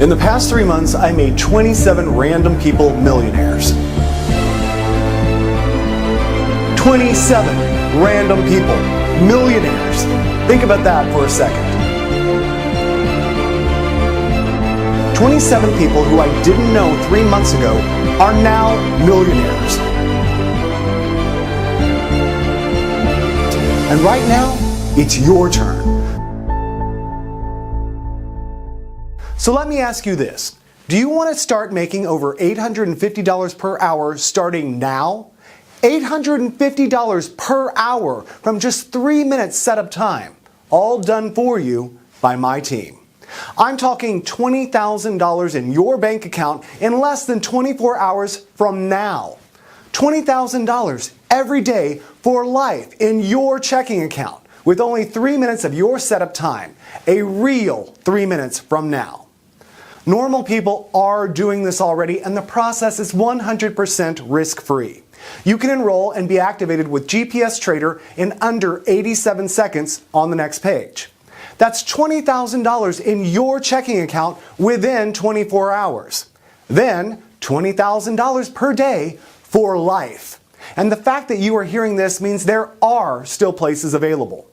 In the past 3 months, I made 27 random people millionaires. 27 random people millionaires. Think about that for a second. 27 people who I didn't know 3 months ago are now millionaires. And right now, it's your turn. So let me ask you this. Do you want to start making over $850 per hour starting now? $850 per hour from just 3 minutes setup time, all done for you by my team. I'm talking $20,000 in your bank account in less than 24 hours from now. $20,000 every day for life in your checking account with only 3 minutes of your setup time, a real 3 minutes from now. Normal people are doing this already, and the process is 100% risk-free. You can enroll and be activated with GPS Trader in under 87 seconds on the next page. That's $20,000 in your checking account within 24 hours. Then, $20,000 per day for life. And the fact that you are hearing this means there are still places available.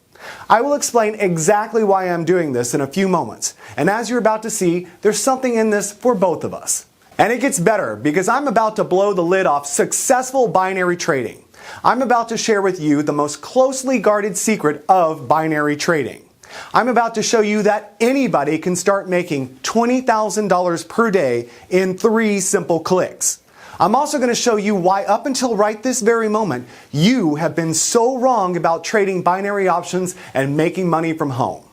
I will explain exactly why I'm doing this in a few moments. And as you're about to see, there's something in this for both of us. And it gets better because I'm about to blow the lid off successful binary trading. I'm about to share with you the most closely guarded secret of binary trading. I'm about to show you that anybody can start making $20,000 per day in 3 simple clicks. I'm also going to show you why up until right this very moment, you have been so wrong about trading binary options and making money from home.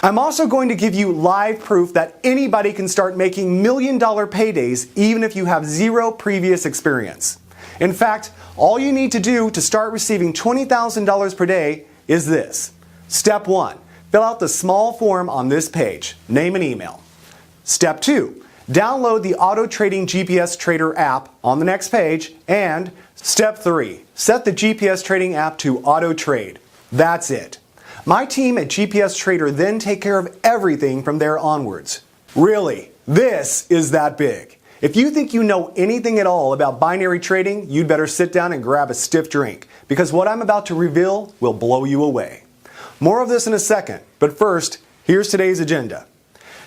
I'm also going to give you live proof that anybody can start making million-dollar paydays even if you have 0 previous experience. In fact, all you need to do to start receiving $20,000 per day is this. Step 1. Fill out the small form on this page. Name and email. Step 2. Download the Auto Trading GPS Trader app on the next page. And Step 3. Set the GPS Trading app to auto trade. That's it. My team at GPS Trader then take care of everything from there onwards. Really, this is that big. If you think you know anything at all about binary trading, you'd better sit down and grab a stiff drink, because what I'm about to reveal will blow you away. More of this in a second, but first, here's today's agenda.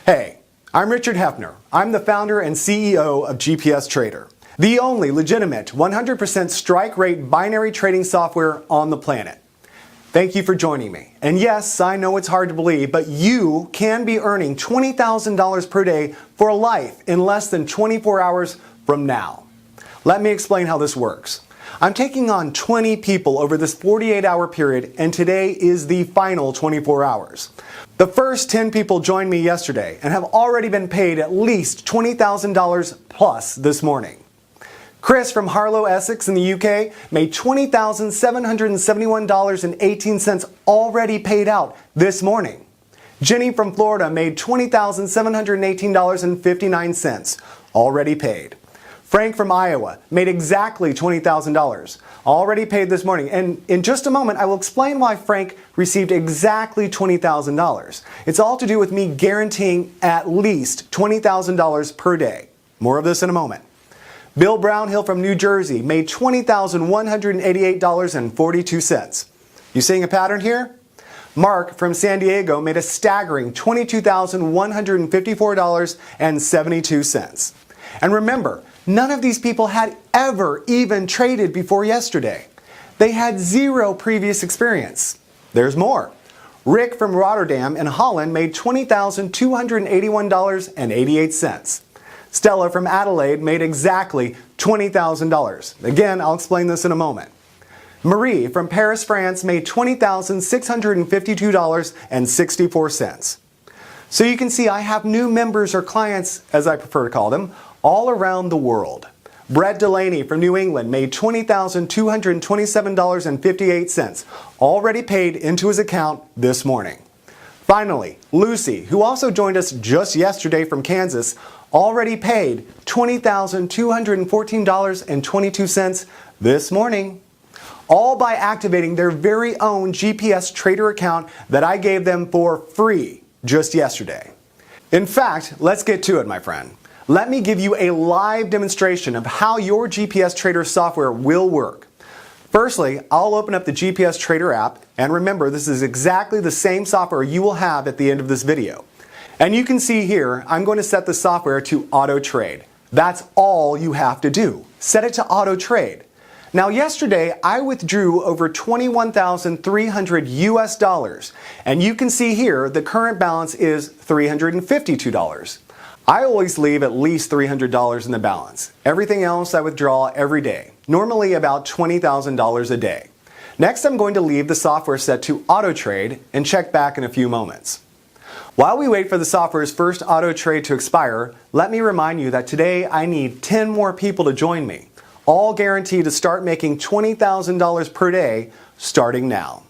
Hey, I'm Richard Hefner. I'm the founder and CEO of GPS Trader, the only legitimate 100% strike rate binary trading software on the planet. Thank you for joining me. And yes, I know it's hard to believe, but you can be earning $20,000 per day for life in less than 24 hours from now. Let me explain how this works. I'm taking on 20 people over this 48-hour period, and today is the final 24 hours. The first 10 people joined me yesterday and have already been paid at least $20,000 plus this morning. Chris from Harlow, Essex in the UK made $20,771.18 already paid out this morning. Jenny from Florida made $20,718.59 already paid. Frank from Iowa made exactly $20,000, already paid this morning. And in just a moment, I will explain why Frank received exactly $20,000. It's all to do with me guaranteeing at least $20,000 per day. More of this in a moment. Bill Brownhill from New Jersey made $20,188.42. You seeing a pattern here? Mark from San Diego made a staggering $22,154.72. And remember, none of these people had ever even traded before yesterday. They had 0 previous experience. There's more. Rick from Rotterdam in Holland made $20,281.88. Stella from Adelaide made exactly $20,000. Again, I'll explain this in a moment. Marie from Paris, France made $20,652.64. So you can see I have new members or clients, as I prefer to call them, all around the world. Brett Delaney from New England made $20,227.58, already paid into his account this morning. Finally, Lucy, who also joined us just yesterday from Kansas, already paid $20,214.22 this morning, all by activating their very own GPS Trader account that I gave them for free just yesterday. In fact, let's get to it, my friend. Let me give you a live demonstration of how your GPS Trader software will work. Firstly, I'll open up the GPS Trader app, and remember, this is exactly the same software you will have at the end of this video. And you can see here, I'm going to set the software to auto trade. That's all you have to do. Set it to auto trade. Now yesterday, I withdrew over $21,300 US, and you can see here the current balance is $352. I always leave at least $300 in the balance. Everything else I withdraw every day, normally about $20,000 a day. Next, I'm going to leave the software set to auto trade and check back in a few moments. While we wait for the software's first auto trade to expire, let me remind you that today I need 10 more people to join me, all guaranteed to start making $20,000 per day starting now.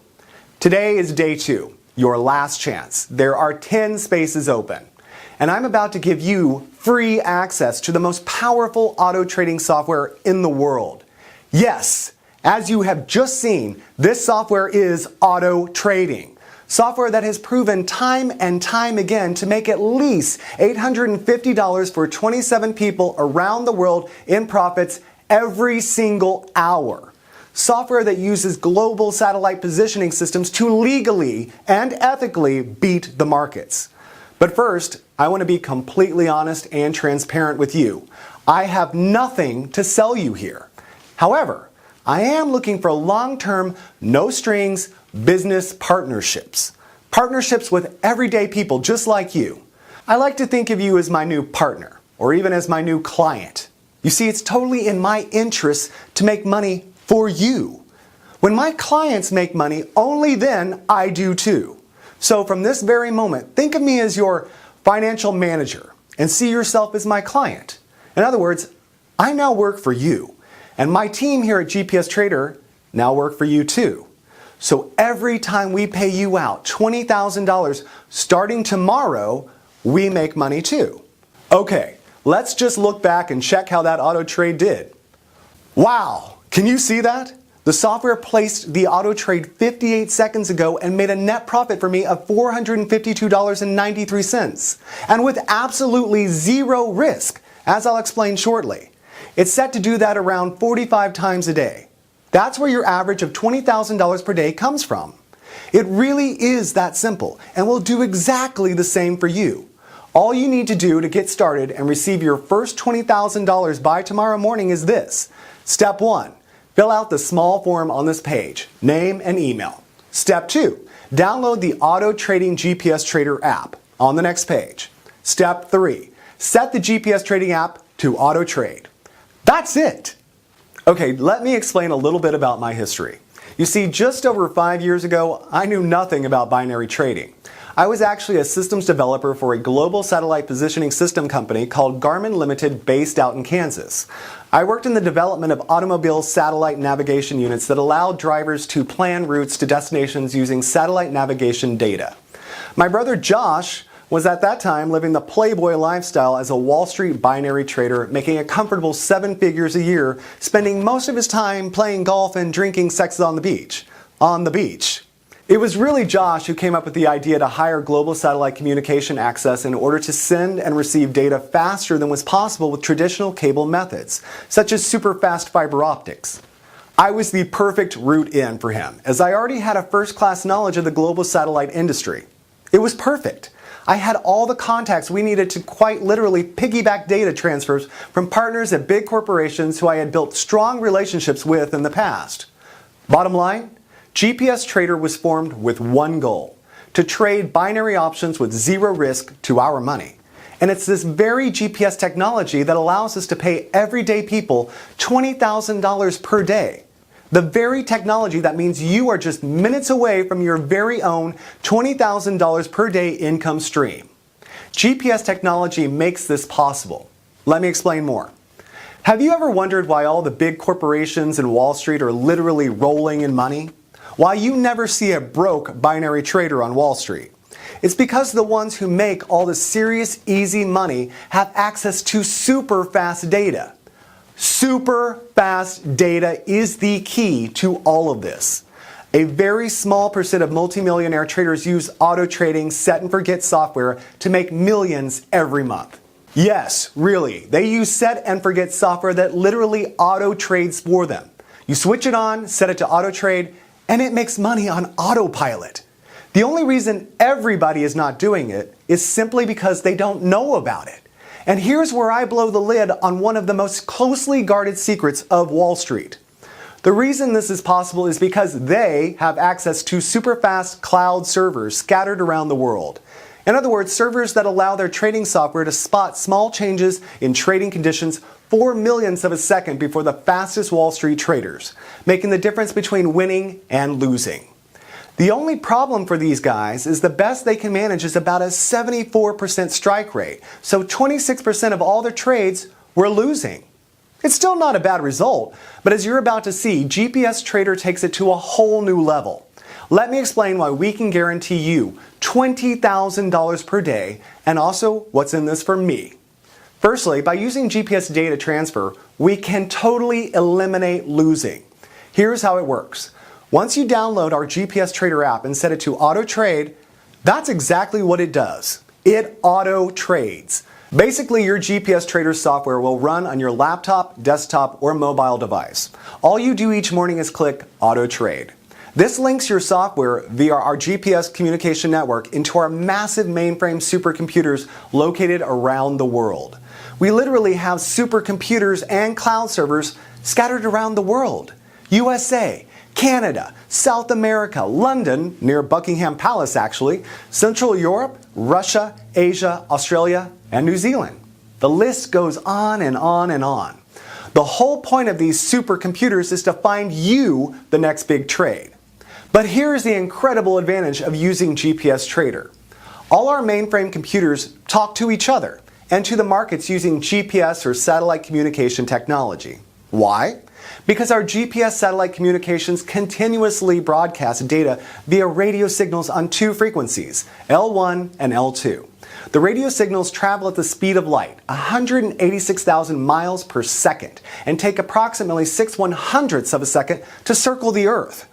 Today is day 2, your last chance. There are 10 spaces open. And I'm about to give you free access to the most powerful auto trading software in the world. Yes, as you have just seen, this software is auto trading. Software that has proven time and time again to make at least $850 for 27 people around the world in profits every single hour. Software that uses global satellite positioning systems to legally and ethically beat the markets. But first, I want to be completely honest and transparent with you. I have nothing to sell you here. However, I am looking for long-term, no-strings business partnerships. Partnerships with everyday people just like you. I like to think of you as my new partner, or even as my new client. You see, it's totally in my interest to make money for you. When my clients make money, only then I do too. So from this very moment, think of me as your financial manager and see yourself as my client. In other words, I now work for you, and my team here at GPS Trader now work for you too. So every time we pay you out $20,000 starting tomorrow, we make money too. Okay, let's just look back and check how that auto trade did. Wow, can you see that? The software placed the auto trade 58 seconds ago and made a net profit for me of $452.93, and with absolutely zero risk, as I'll explain shortly. It's set to do that around 45 times a day. That's where your average of $20,000 per day comes from. It really is that simple, and will do exactly the same for you. All you need to do to get started and receive your first $20,000 by tomorrow morning is this. Step 1. Fill out the small form on this page, name and email. Step 2, download the Auto Trading GPS Trader app on the next page. Step 3, set the GPS Trading app to auto trade. That's it. Okay, let me explain a little bit about my history. You see, just over 5 years ago, I knew nothing about binary trading. I was actually a systems developer for a global satellite positioning system company called Garmin Limited based out in Kansas. I worked in the development of automobile satellite navigation units that allowed drivers to plan routes to destinations using satellite navigation data. My brother Josh was at that time living the playboy lifestyle as a Wall Street binary trader, making a comfortable 7 figures a year, spending most of his time playing golf and drinking sex on the beach. On the beach. It was really Josh who came up with the idea to hire global satellite communication access in order to send and receive data faster than was possible with traditional cable methods, such as super fast fiber optics. I was the perfect route in for him, as I already had a first-class knowledge of the global satellite industry. It was perfect. I had all the contacts we needed to quite literally piggyback data transfers from partners at big corporations who I had built strong relationships with in the past. Bottom line, GPS Trader was formed with one goal: to trade binary options with zero risk to our money. And it's this very GPS technology that allows us to pay everyday people $20,000 per day. The very technology that means you are just minutes away from your very own $20,000 per day income stream. GPS technology makes this possible. Let me explain more. Have you ever wondered why all the big corporations in Wall Street are literally rolling in money? Why you never see a broke binary trader on Wall Street? It's because the ones who make all the serious, easy money have access to super fast data. Super fast data is the key to all of this. A very small percent of multimillionaire traders use auto trading set and forget software to make millions every month. Yes, really, they use set and forget software that literally auto trades for them. You switch it on, set it to auto trade, and it makes money on autopilot. The only reason everybody is not doing it is simply because they don't know about it. And here's where I blow the lid on one of the most closely guarded secrets of Wall Street. The reason this is possible is because they have access to super fast cloud servers scattered around the world. In other words, servers that allow their trading software to spot small changes in trading conditions 4 millionths of a second before the fastest Wall Street traders, making the difference between winning and losing. The only problem for these guys is the best they can manage is about a 74% strike rate, so 26% of all their trades were losing. It's still not a bad result, but as you're about to see, GPS Trader takes it to a whole new level. Let me explain why we can guarantee you $20,000 per day and also what's in this for me. Firstly, by using GPS data transfer, we can totally eliminate losing. Here's how it works. Once you download our GPS Trader app and set it to auto trade, that's exactly what it does. It auto trades. Basically, your GPS Trader software will run on your laptop, desktop, or mobile device. All you do each morning is click Auto Trade. This links your software via our GPS communication network into our massive mainframe supercomputers located around the world. We literally have supercomputers and cloud servers scattered around the world. USA, Canada, South America, London, near Buckingham Palace actually, Central Europe, Russia, Asia, Australia, and New Zealand. The list goes on and on and on. The whole point of these supercomputers is to find you the next big trade. But here's the incredible advantage of using GPS Trader. All our mainframe computers talk to each other and to the markets using GPS or satellite communication technology. Why? Because our GPS satellite communications continuously broadcast data via radio signals on two frequencies, L1 and L2. The radio signals travel at the speed of light, 186,000 miles per second, and take approximately 6/100ths of a second to circle the Earth,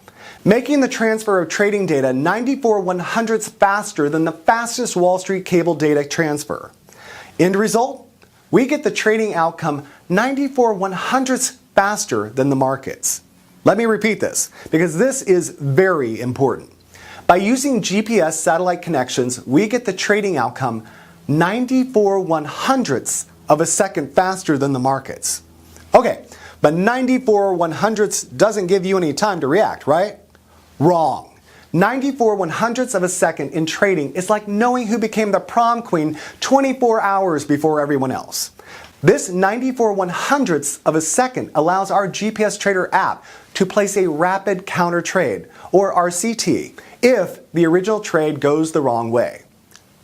making the transfer of trading data 94/100ths faster than the fastest Wall Street cable data transfer. End result? We get the trading outcome 94/100ths faster than the markets. Let me repeat this, because this is very important. By using GPS satellite connections, we get the trading outcome 94/100ths of a second faster than the markets. Okay, but 94/100ths doesn't give you any time to react, right? Wrong. 94/100ths of a second in trading is like knowing who became the prom queen 24 hours before everyone else. This 94/100ths of a second allows our GPS Trader app to place a rapid counter trade, or RCT, if the original trade goes the wrong way.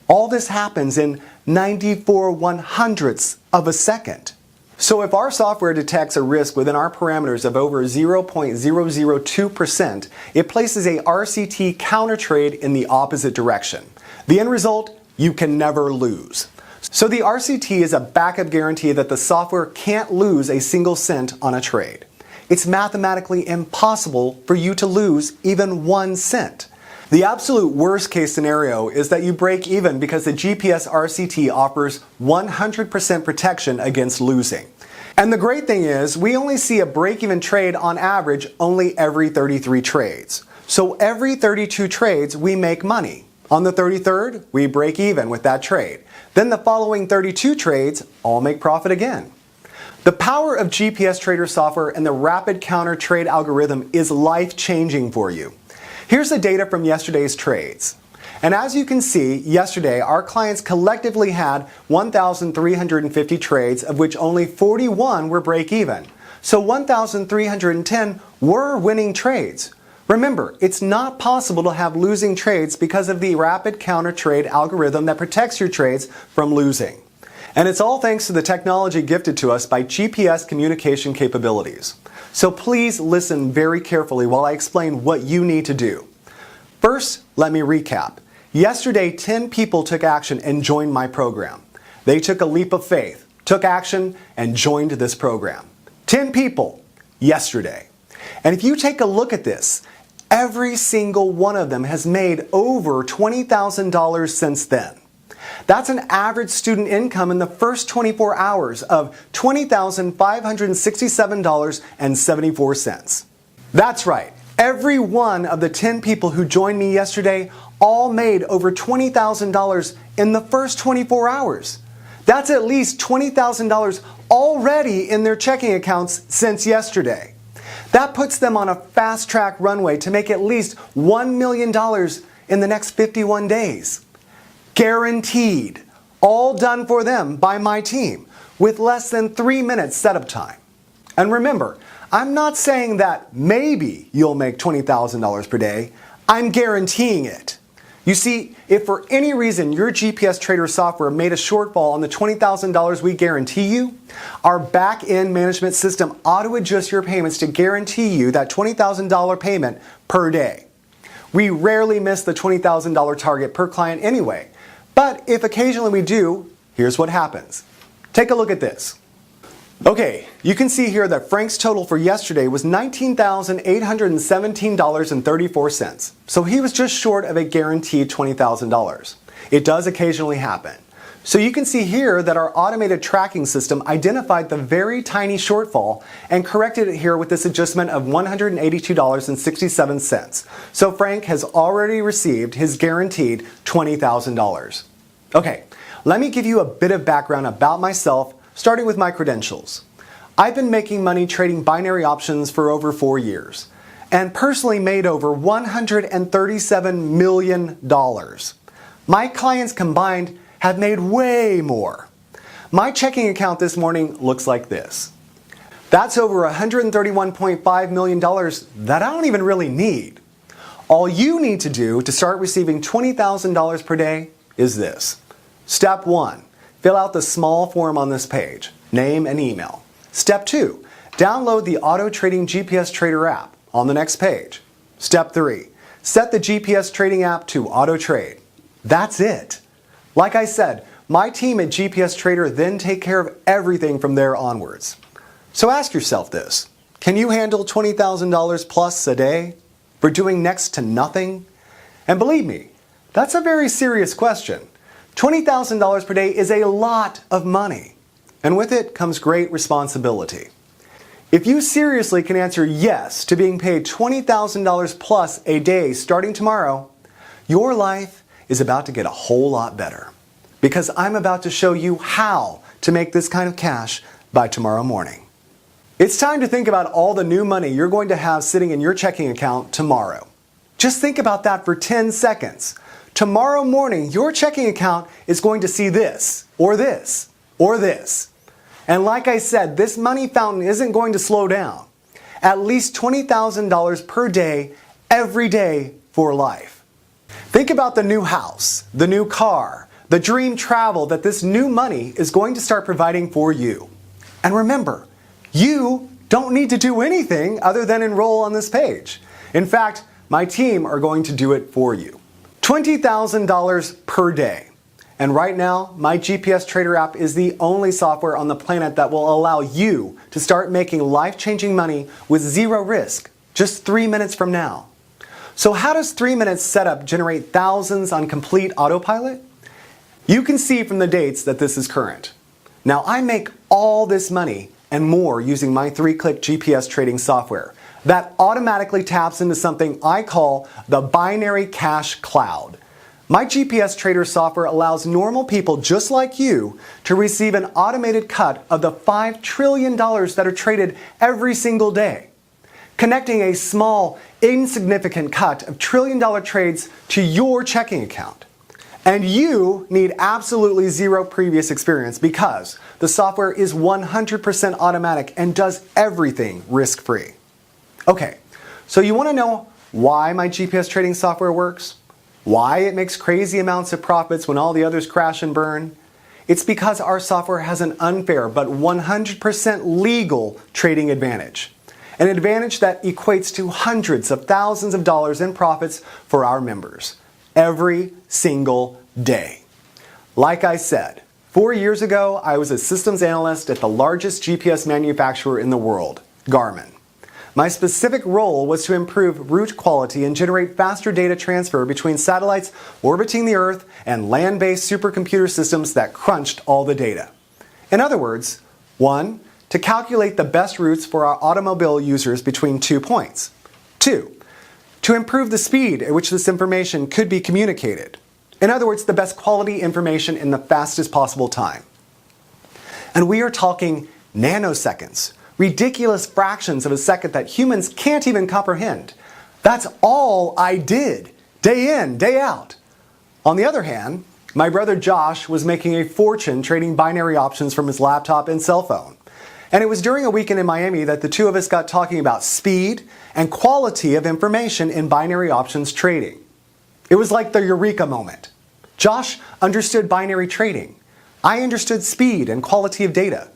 All this happens in 94/100ths of a second. So if our software detects a risk within our parameters of over 0.002%, it places a RCT counter trade in the opposite direction. The end result? You can never lose. So the RCT is a backup guarantee that the software can't lose a single cent on a trade. It's mathematically impossible for you to lose even 1 cent. The absolute worst case scenario is that you break even because the GPS RCT offers 100% protection against losing. And the great thing is, we only see a break-even trade on average only every 33 trades. So every 32 trades, we make money. On the 33rd, we break even with that trade. Then the following 32 trades all make profit again. The power of GPS Trader software and the rapid counter trade algorithm is life-changing for you. Here's the data from yesterday's trades. And as you can see, yesterday our clients collectively had 1,350 trades, of which only 41 were break-even. So 1,310 were winning trades. Remember, it's not possible to have losing trades because of the rapid counter trade algorithm that protects your trades from losing. And it's all thanks to the technology gifted to us by GPS communication capabilities. So please listen very carefully while I explain what you need to do. First, let me recap. Yesterday, 10 people took action and joined my program. They took a leap of faith, took action, and joined this program. 10 people yesterday. And if you take a look at this, Every single one of them has made over $20,000 since then. That's an average student income in the first 24 hours of $20,567.74. That's right. Every one of the 10 people who joined me yesterday all made over $20,000 in the first 24 hours. That's at least $20,000 already in their checking accounts since yesterday. That puts them on a fast-track runway to make at least $1 million in the next 51 days. Guaranteed. All done for them by my team with less than 3 minutes setup time. And remember, I'm not saying that maybe you'll make $20,000 per day. I'm guaranteeing it. You see, if for any reason your GPS Trader software made a shortfall on the $20,000 we guarantee you, our back-end management system auto-adjusts your payments to guarantee you that $20,000 payment per day. We rarely miss the $20,000 target per client anyway, but if occasionally we do, here's what happens. Take a look at this. Okay, you can see here that Frank's total for yesterday was $19,817.34. So he was just short of a guaranteed $20,000. It does occasionally happen. So you can see here that our automated tracking system identified the very tiny shortfall and corrected it here with this adjustment of $182.67. So Frank has already received his guaranteed $20,000. Okay, let me give you a bit of background about myself, starting with my credentials. I've been making money trading binary options for over 4 years and personally made over $137 million. My clients combined have made way more. My checking account this morning looks like this. That's over $131.5 million that I don't even really need. All you need to do to start receiving $20,000 per day is this. Step 1. Fill out the small form on this page, name and email. Step 2, download the Auto Trading GPS Trader app on the next page. Step 3, set the GPS Trading app to Auto Trade. That's it. Like I said, my team at GPS Trader then take care of everything from there onwards. So ask yourself this, can you handle $20,000 plus a day for doing next to nothing? And believe me, that's a very serious question. $20,000 per day is a lot of money, and with it comes great responsibility. If you seriously can answer yes to being paid $20,000 plus a day starting tomorrow, your life is about to get a whole lot better, because I'm about to show you how to make this kind of cash by tomorrow morning. It's time to think about all the new money you're going to have sitting in your checking account tomorrow. Just think about that for 10 seconds. Tomorrow morning, your checking account is going to see this, or this, or this. And like I said, this money fountain isn't going to slow down. At least $20,000 per day, every day for life. Think about the new house, the new car, the dream travel that this new money is going to start providing for you. And remember, you don't need to do anything other than enroll on this page. In fact, my team are going to do it for you. $20,000 per day. And right now, my GPS Trader app is the only software on the planet that will allow you to start making life-changing money with zero risk, just 3 minutes from now. So how does 3 minutes setup generate thousands on complete autopilot? You can see from the dates that this is current. Now I make all this money and more using my 3-click GPS trading software that automatically taps into something I call the binary cash cloud. My GPS Trader software allows normal people just like you to receive an automated cut of the $5 trillion that are traded every single day, connecting a small, insignificant cut of trillion-dollar trades to your checking account. And you need absolutely zero previous experience because the software is 100% automatic and does everything risk-free. Okay, so you want to know why my GPS trading software works? Why it makes crazy amounts of profits when all the others crash and burn? It's because our software has an unfair but 100% legal trading advantage. An advantage that equates to hundreds of thousands of dollars in profits for our members every single day. Like I said, 4 years ago, I was a systems analyst at the largest GPS manufacturer in the world, Garmin. My specific role was to improve route quality and generate faster data transfer between satellites orbiting the Earth and land-based supercomputer systems that crunched all the data. In other words, 1. To calculate the best routes for our automobile users between 2 points. 2. To improve the speed at which this information could be communicated. In other words, the best quality information in the fastest possible time. And we are talking nanoseconds, ridiculous fractions of a second that humans can't even comprehend. That's all I did, day in, day out. On the other hand, my brother Josh was making a fortune trading binary options from his laptop and cell phone. And it was during a weekend in Miami that the two of us got talking about speed and quality of information in binary options trading. It was like the eureka moment. Josh understood binary trading. I understood speed and quality of data.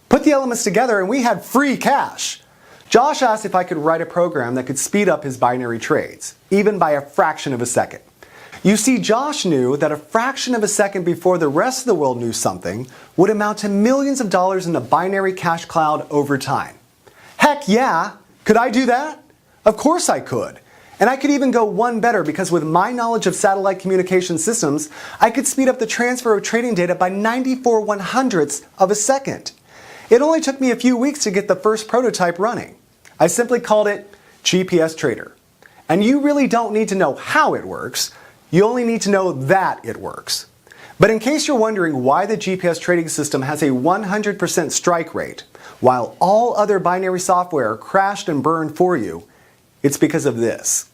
Put the elements together and we had free cash. Josh asked if I could write a program that could speed up his binary trades, even by a fraction of a second. You see, Josh knew that a fraction of a second before the rest of the world knew something would amount to millions of dollars in the binary cash cloud over time. Heck yeah! Could I do that? Of course I could. And I could even go one better because with my knowledge of satellite communication systems, I could speed up the transfer of trading data by 94/100ths of a second. It only took me a few weeks to get the first prototype running. I simply called it GPS Trader. And you really don't need to know how it works. You only need to know that it works. But in case you're wondering why the GPS trading system has a 100% strike rate, while all other binary software crashed and burned for you, it's because of this.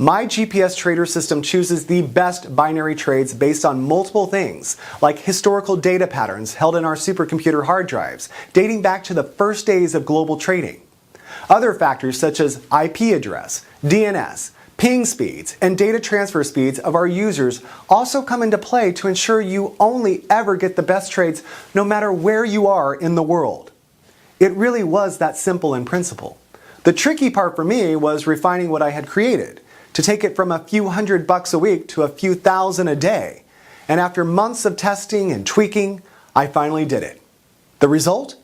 My GPS trader system chooses the best binary trades based on multiple things, like historical data patterns held in our supercomputer hard drives, dating back to the first days of global trading. Other factors such as IP address, DNS, ping speeds, and data transfer speeds of our users also come into play to ensure you only ever get the best trades no matter where you are in the world. It really was that simple in principle. The tricky part for me was refining what I had created, to take it from a few $100 a week to a few thousand a day. And after months of testing and tweaking, I finally did it. The result?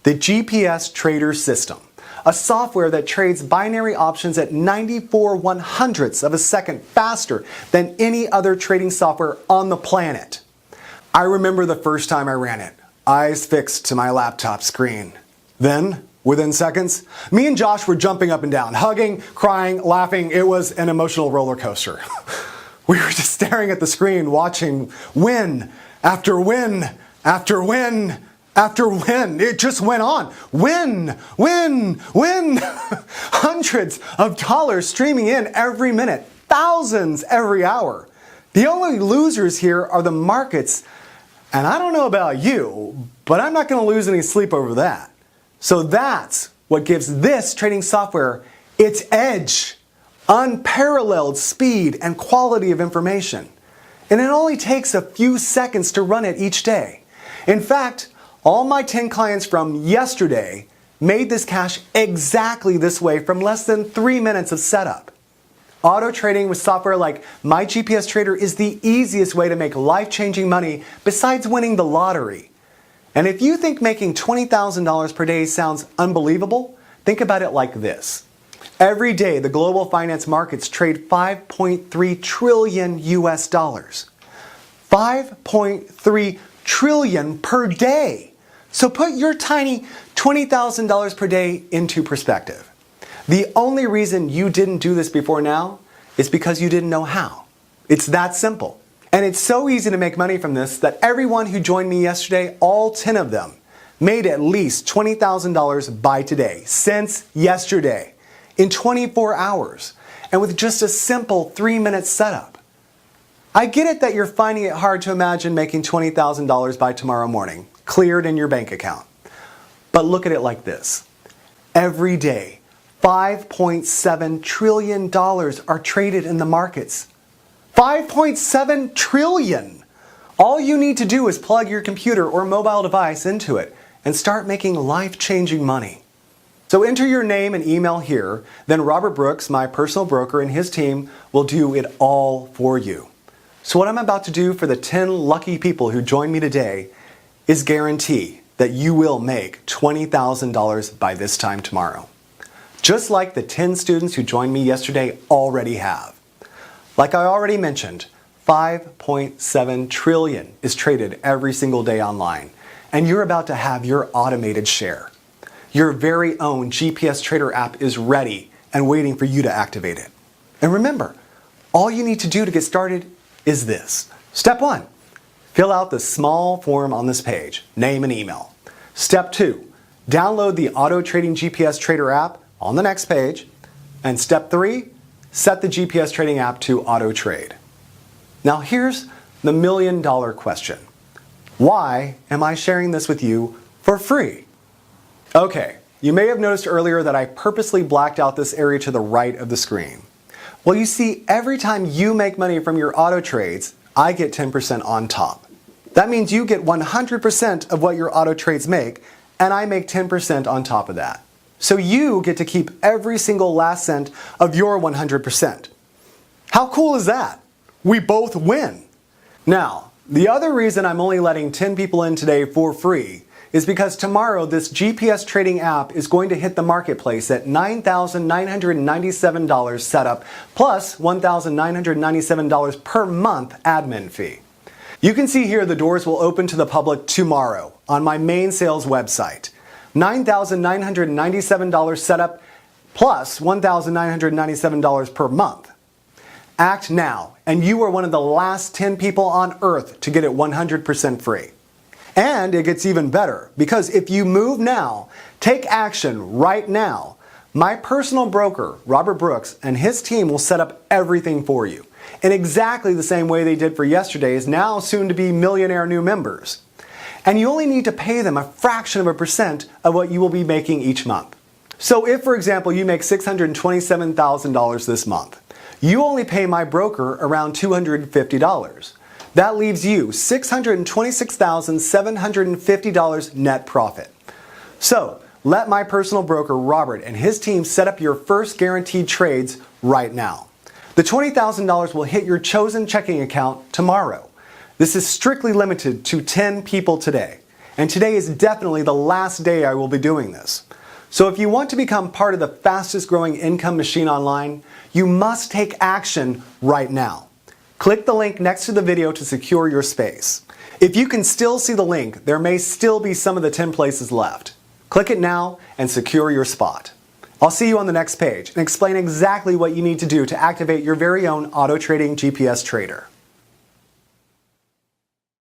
The GPS Trader System, a software that trades binary options at 94/100ths of a second faster than any other trading software on the planet. I remember the first time I ran it, eyes fixed to my laptop screen. Then, within seconds, me and Josh were jumping up and down, hugging, crying, laughing. It was an emotional roller coaster. We were just staring at the screen, watching win after win after win after win. It just went on. Win, win, win. Hundreds of dollars streaming in every minute, thousands every hour. The only losers here are the markets. And I don't know about you, but I'm not going to lose any sleep over that. So that's what gives this trading software its edge. Unparalleled speed and quality of information. And it only takes a few seconds to run it each day. In fact, all my 10 clients from yesterday made this cash exactly this way from less than 3 minutes of setup. Auto trading with software like My GPS Trader is the easiest way to make life-changing money besides winning the lottery. And if you think making $20,000 per day sounds unbelievable, think about it like this. Every day, the global finance markets trade 5.3 trillion US dollars. 5.3 trillion per day. So put your tiny $20,000 per day into perspective. The only reason you didn't do this before now is because you didn't know how. It's that simple. And it's so easy to make money from this that everyone who joined me yesterday, all 10 of them, made at least $20,000 by today, since yesterday, in 24 hours, and with just a simple 3-minute setup. I get it that you're finding it hard to imagine making $20,000 by tomorrow morning, cleared in your bank account. But look at it like this. Every day, $5.7 trillion are traded in the markets. 5.7 trillion! All you need to do is plug your computer or mobile device into it and start making life-changing money. So enter your name and email here, then Robert Brooks, my personal broker, and his team will do it all for you. So what I'm about to do for the 10 lucky people who join me today is guarantee that you will make $20,000 by this time tomorrow. just like the 10 students who joined me yesterday already have. Like I already mentioned, 5.7 trillion is traded every single day online, and you're about to have your automated share. Your very own GPS Trader app is ready and waiting for you to activate it. And remember, all you need to do to get started is this. Step 1, fill out the small form on this page, name and email. Step 2, download the Auto Trading GPS Trader app on the next page. And step 3, set the GPS Trading app to auto trade. Now here's the million-dollar question. Why am I sharing this with you for free? Okay, you may have noticed earlier that I purposely blacked out this area to the right of the screen. Well, you see, every time you make money from your auto trades, I get 10% on top. That means you get 100% of what your auto trades make, and I make 10% on top of that. So you get to keep every single last cent of your 100%. How cool is that? We both win. Now, the other reason I'm only letting 10 people in today for free is because tomorrow this GPS trading app is going to hit the marketplace at $9,997 setup plus $1,997 per month admin fee. You can see here the doors will open to the public tomorrow on my main sales website. $9,997 setup plus $1,997 per month. Act now, and you are one of the last 10 people on earth to get it 100% free. And it gets even better, because if you move now, take action right now, my personal broker, Robert Brooks, and his team will set up everything for you in exactly the same way they did for yesterday's now soon-to-be millionaire new members. And you only need to pay them a fraction of a percent of what you will be making each month. So if, for example, you make $627,000 this month, you only pay my broker around $250. That leaves you $626,750 net profit. So let my personal broker Robert and his team set up your first guaranteed trades right now. The $20,000 will hit your chosen checking account tomorrow. This is strictly limited to 10 people today, and today is definitely the last day I will be doing this. So if you want to become part of the fastest growing income machine online, you must take action right now. Click the link next to the video to secure your space. If you can still see the link, there may still be some of the 10 places left. Click it now and secure your spot. I'll see you on the next page and explain exactly what you need to do to activate your very own auto trading GPS trader.